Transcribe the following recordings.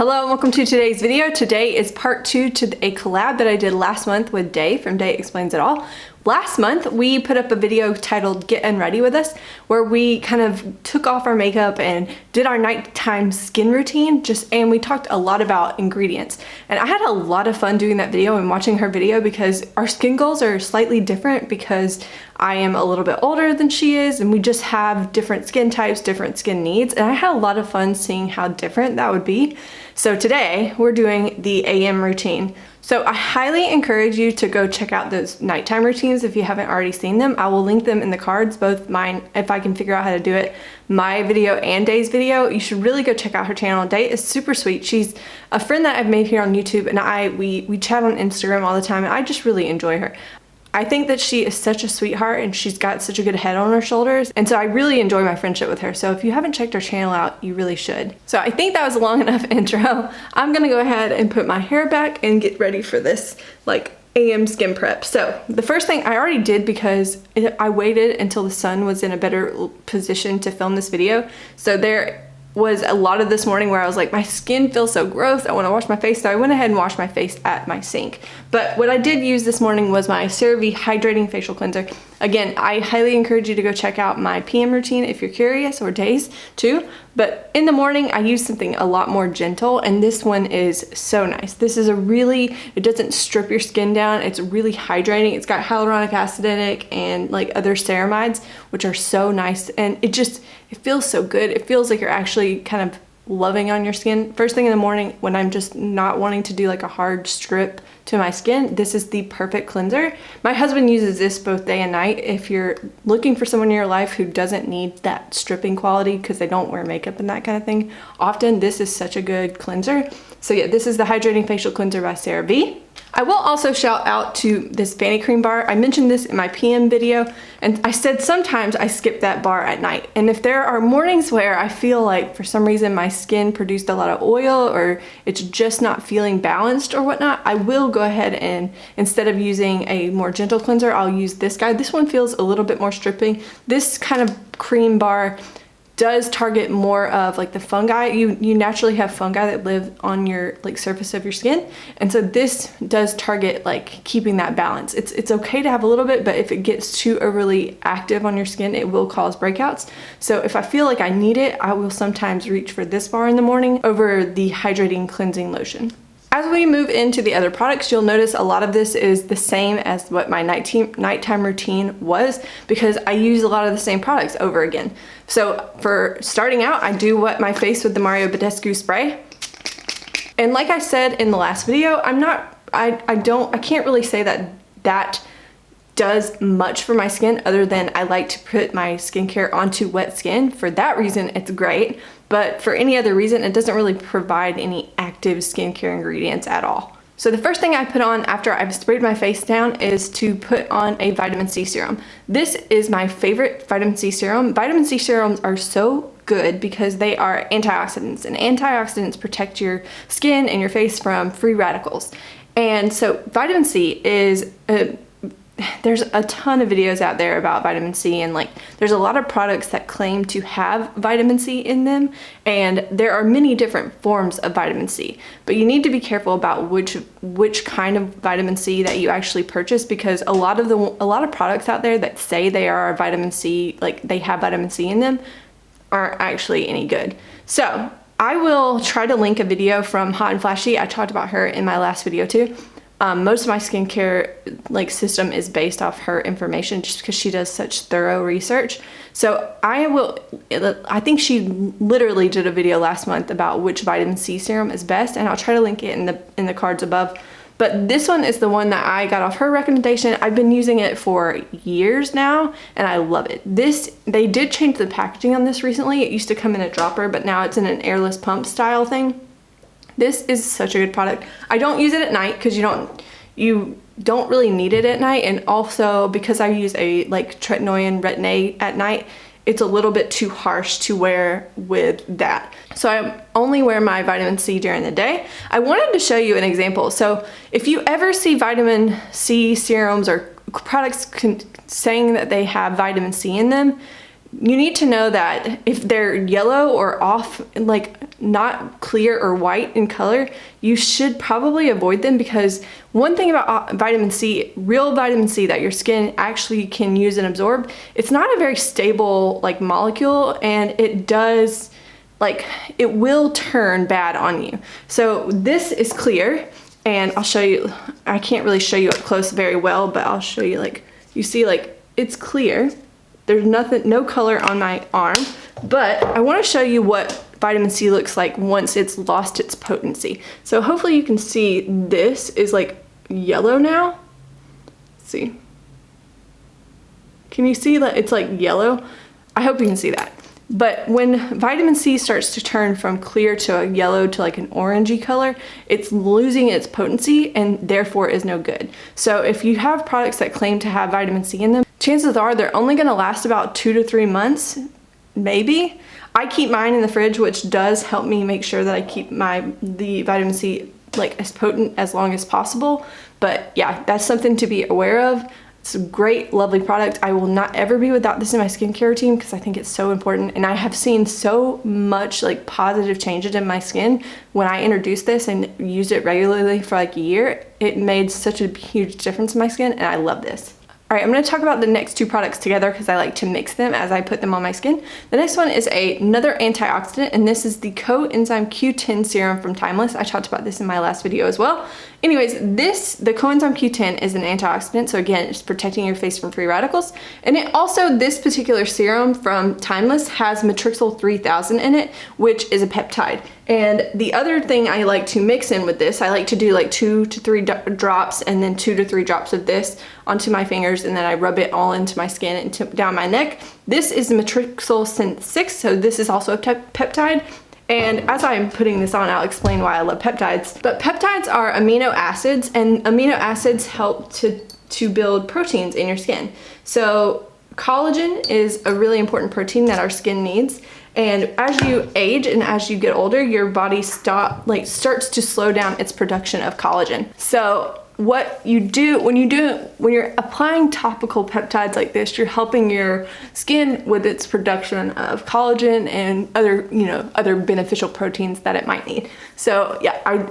Hello and welcome to today's video. Today is part 2 to a collab that I did last month with Day from Day Explains It All. Last month we put up a video titled Get Unready With Us, where we kind of took off our makeup and did our nighttime skin routine, and we talked a lot about ingredients. And I had a lot of fun doing that video and watching her video because our skin goals are slightly different because I am a little bit older than she is and we just have different skin types, different skin needs, and I had a lot of fun seeing how different that would be. So today we're doing the AM routine. So I highly encourage you to go check out those nighttime routines if you haven't already seen them. I will link them in the cards, both mine, if I can figure out how to do it, my video and Day's video. You should really go check out her channel. Day is super sweet. She's a friend that I've made here on YouTube, and we chat on Instagram all the time, and I just really enjoy her. I think that she is such a sweetheart and she's got such a good head on her shoulders, and so I really enjoy my friendship with her. So if you haven't checked her channel out, you really should. So I think that was a long enough intro. I'm gonna go ahead and put my hair back and get ready for this like AM skin prep. So the first thing I already did because I waited until the sun was in a better position to film this video. So there was a lot of this morning where I was like, my skin feels so gross, I want to wash my face, so I went ahead and washed my face at my sink. But what I did use this morning was my CeraVe Hydrating Facial Cleanser. Again, I highly encourage you to go check out my PM routine if you're curious, or Days too. But in the morning, I use something a lot more gentle, and this one is so nice. This is it doesn't strip your skin down, it's really hydrating. It's got hyaluronic acid in it and like other ceramides, which are so nice, and it feels so good. It feels like you're actually kind of loving on your skin. First thing in the morning when I'm just not wanting to do like a hard strip to my skin, this is the perfect cleanser. My husband uses this both day and night. If you're looking for someone in your life who doesn't need that stripping quality because they don't wear makeup and that kind of thing often, this is such a good cleanser. So yeah, this is the Hydrating Facial Cleanser by CeraVe. I will also shout out to this Fanny Cream bar. I mentioned this in my PM video, and I said sometimes I skip that bar at night. And if there are mornings where I feel like for some reason my skin produced a lot of oil or it's just not feeling balanced or whatnot, I will go ahead and instead of using a more gentle cleanser, I'll use this guy. This one feels a little bit more stripping. This kind of cream bar does target more of like the fungi. You naturally have fungi that live on your like surface of your skin, and so this does target like keeping that balance. It's okay to have a little bit, but if it gets too overly active on your skin, it will cause breakouts. So if I feel like I need it, I will sometimes reach for this bar in the morning over the hydrating cleansing lotion. As we move into the other products, you'll notice a lot of this is the same as what my nighttime routine was because I use a lot of the same products over again. So for starting out, I do wet my face with the Mario Badescu spray. And like I said in the last video, I can't really say that does much for my skin other than I like to put my skincare onto wet skin. For that reason, it's great. But for any other reason, it doesn't really provide any active skincare ingredients at all. So the first thing I put on after I've sprayed my face down is to put on a vitamin C serum. This is my favorite vitamin C serum. Vitamin C serums are so good because they are antioxidants, and antioxidants protect your skin and your face from free radicals. And so vitamin C is there's a ton of videos out there about vitamin C, and like there's a lot of products that claim to have vitamin C in them, and there are many different forms of vitamin C, but you need to be careful about which kind of vitamin C that you actually purchase, because a lot of products out there that say they are vitamin C, like they have vitamin C in them, aren't actually any good. So I will try to link a video from HotandFlashy. I talked about her in my last video too. Most of my skincare system is based off her information just because she does such thorough research. So I think she literally did a video last month about which vitamin C serum is best, and I'll try to link it in the cards above. But this one is the one that I got off her recommendation. I've been using it for years now, and I love it. They did change the packaging on this recently. It used to come in a dropper, but now it's in an airless pump style thing. This is such a good product. I don't use it at night because you don't really need it at night, and also because I use a tretinoin retin-A at night, it's a little bit too harsh to wear with that. So I only wear my vitamin C during the day. I wanted to show you an example. So if you ever see vitamin C serums or products saying that they have vitamin C in them, you need to know that if they're yellow or off, like not clear or white in color, you should probably avoid them, because one thing about vitamin C, real vitamin C that your skin actually can use and absorb, it's not a very stable like molecule, and it does, like, it will turn bad on you. So this is clear, and I'll show you, I can't really show you up close very well, but I'll show you, like, you see, like, it's clear. There's nothing, no color on my arm, but I want to show you what vitamin C looks like once it's lost its potency. So hopefully you can see this is like yellow now. Let's see. Can you see that it's like yellow? I hope you can see that. But when vitamin C starts to turn from clear to a yellow to like an orangey color, it's losing its potency and therefore is no good. So if you have products that claim to have vitamin C in them, chances are they're only gonna last about 2 to 3 months, maybe. I keep mine in the fridge, which does help me make sure that I keep the vitamin C like as potent as long as possible. But yeah, that's something to be aware of. It's a great, lovely product. I will not ever be without this in my skincare routine because I think it's so important. And I have seen so much like positive changes in my skin when I introduced this and used it regularly for like a year. It made such a huge difference in my skin, and I love this. All right, I'm gonna talk about the next two products together because I like to mix them as I put them on my skin. The next one is another antioxidant, and this is the Coenzyme Q10 Serum from Timeless. I talked about this in my last video as well. Anyways, the Coenzyme Q10 is an antioxidant, so again, it's protecting your face from free radicals. And it also, this particular serum from Timeless has Matrixyl 3000 in it, which is a peptide. And the other thing I like to mix in with this, I like to do like 2 to 3 drops and then 2 to 3 drops of this onto my fingers, and then I rub it all into my skin and down my neck. This is the Matrixyl Synth 6, so this is also a peptide. And as I'm putting this on, I'll explain why I love peptides. But peptides are amino acids, and amino acids help to build proteins in your skin. So collagen is a really important protein that our skin needs. And as you age and as you get older, your body starts to slow down its production of collagen. So what you do when you're applying topical peptides like this, you're helping your skin with its production of collagen and other beneficial proteins that it might need. So yeah,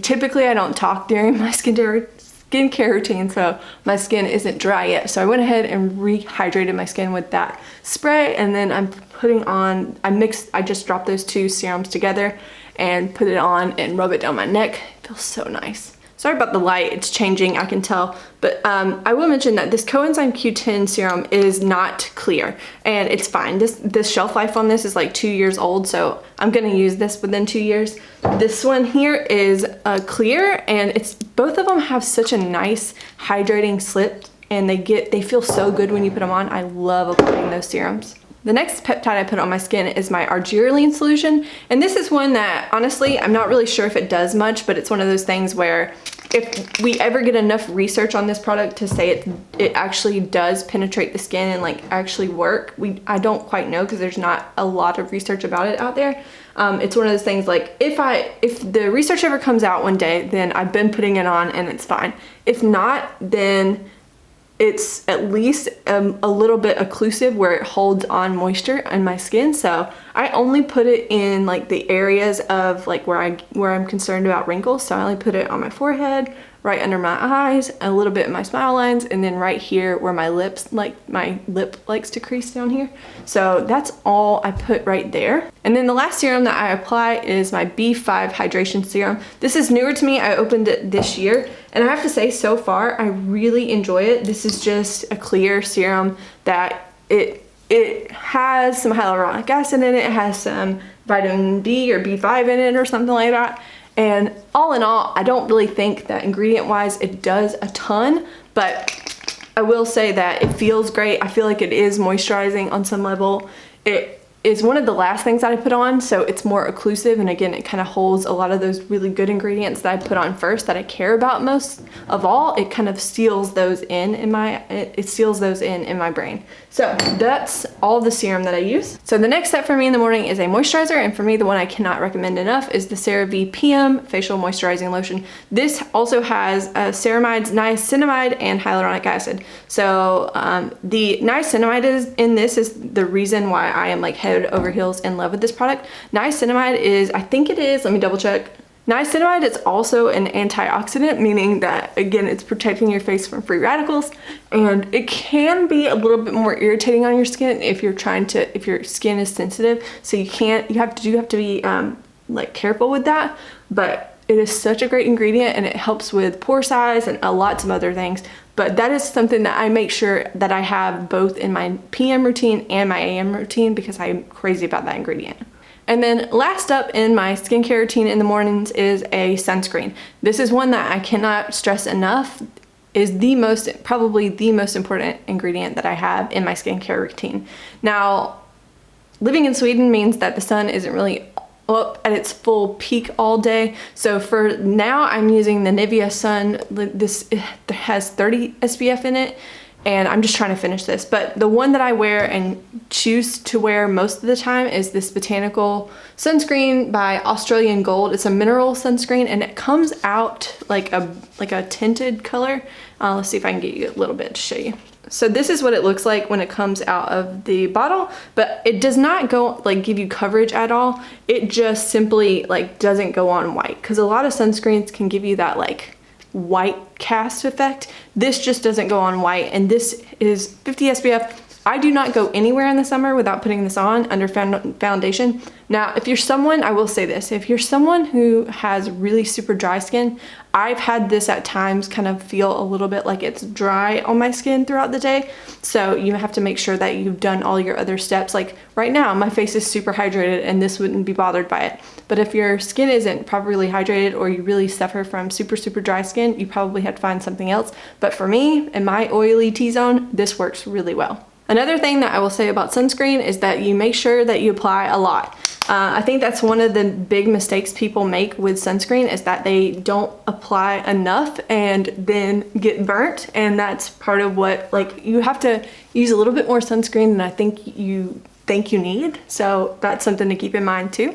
typically I don't talk during my skincare routine, so my skin isn't dry yet. So I went ahead and rehydrated my skin with that spray, and then I'm putting on, I just dropped those two serums together and put it on and rub it down my neck. It feels so nice. Sorry about the light, it's changing, I can tell. But I will mention that this Coenzyme Q10 serum is not clear, and it's fine. This shelf life on this is like 2 years old, so I'm gonna use this within 2 years. This one here is clear, and both of them have such a nice hydrating slip, and they feel so good when you put them on. I love applying those serums. The next peptide I put on my skin is my argireline solution, and this is one that honestly I'm not really sure if it does much, but it's one of those things where if we ever get enough research on this product to say it actually does penetrate the skin and like actually work, I don't quite know because there's not a lot of research about it out there. It's one of those things like if the research ever comes out one day, then I've been putting it on and it's fine. If not, then it's at least a little bit occlusive where it holds on moisture in my skin. So I only put it in like the areas of like where I'm concerned about wrinkles. So I only put it on my forehead, right under my eyes, a little bit in my smile lines, and then right here where my lip likes to crease down here. So that's all I put right there. And then the last serum that I apply is my B5 hydration serum. This is newer to me. I opened it this year, and I have to say so far I really enjoy it. This is just a clear serum that it has some hyaluronic acid in it. It has some vitamin B or B5 in it or something like that. And all in all, I don't really think that ingredient wise it does a ton, but I will say that it feels great. I feel like it is moisturizing on some level. is one of the last things that I put on, so it's more occlusive, and again, it kind of holds a lot of those really good ingredients that I put on first that I care about most of all. It kind of seals those in my brain. So that's all the serum that I use. So the next step for me in the morning is a moisturizer, and for me, the one I cannot recommend enough is the CeraVe PM Facial Moisturizing Lotion. This also has ceramides, niacinamide, and hyaluronic acid. So the niacinamide is the reason why I am like head over heels in love with this product. Niacinamide is, I think it is, let me double check. Niacinamide is also an antioxidant, meaning that, again, it's protecting your face from free radicals, and it can be a little bit more irritating on your skin if your skin is sensitive. So you have to be like careful with that, but it is such a great ingredient, and it helps with pore size and lots of other things. But that is something that I make sure that I have both in my PM routine and my AM routine, because I'm crazy about that ingredient. And then last up in my skincare routine in the mornings is a sunscreen. This is one that I cannot stress enough is probably the most important ingredient that I have in my skincare routine. Now, living in Sweden means that the sun isn't really up at its full peak all day. So for now, I'm using the Nivea Sun. This has 30 SPF in it, and I'm just trying to finish this. But the one that I wear and choose to wear most of the time is this Botanical sunscreen by Australian Gold. It's a mineral sunscreen, and it comes out like a tinted color. Let's see if I can get you a little bit to show you. So this is what it looks like when it comes out of the bottle, but it does not give you coverage at all. It just simply doesn't go on white, because a lot of sunscreens can give you that white cast effect. This just doesn't go on white, and this is 50 SPF. I do not go anywhere in the summer without putting this on under foundation. Now, if you're someone, I will say this, if you're someone who has really super dry skin, I've had this at times kind of feel a little bit like it's dry on my skin throughout the day. So you have to make sure that you've done all your other steps. Like right now, my face is super hydrated and this wouldn't be bothered by it. But if your skin isn't properly hydrated, or you really suffer from super, super dry skin, you probably have to find something else. But for me, in my oily T-zone, this works really well. Another thing that I will say about sunscreen is that you make sure that you apply a lot. I think that's one of the big mistakes people make with sunscreen, is that they don't apply enough and then get burnt. And that's part of what, you have to use a little bit more sunscreen than I think you need. So that's something to keep in mind too.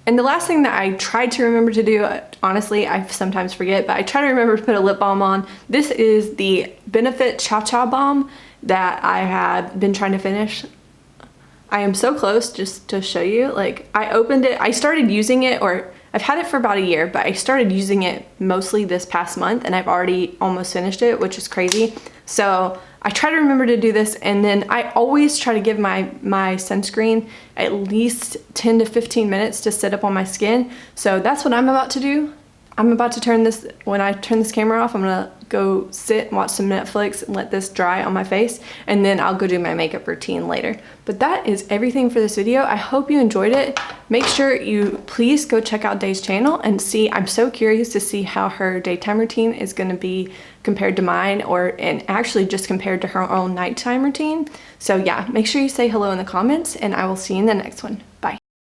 And the last thing that I tried to remember to do, honestly, I sometimes forget, but I try to remember to put a lip balm on. This is the Benefit Cha Cha Balm that I have been trying to finish. I am so close, just to show you. I opened it, I started using it, or I've had it for about a year, but I started using it mostly this past month, and I've already almost finished it, which is crazy. So I try to remember to do this, and then I always try to give my sunscreen at least 10 to 15 minutes to sit up on my skin. So that's what I'm about to do. I'm about to turn this, when I turn this camera off, I'm gonna go sit and watch some Netflix and let this dry on my face, and then I'll go do my makeup routine later. But that is everything for this video. I hope you enjoyed it. Make sure you please go check out Day's channel and see, I'm so curious to see how her daytime routine is gonna be compared to mine, and actually just compared to her own nighttime routine. So yeah, make sure you say hello in the comments, and I will see you in the next one.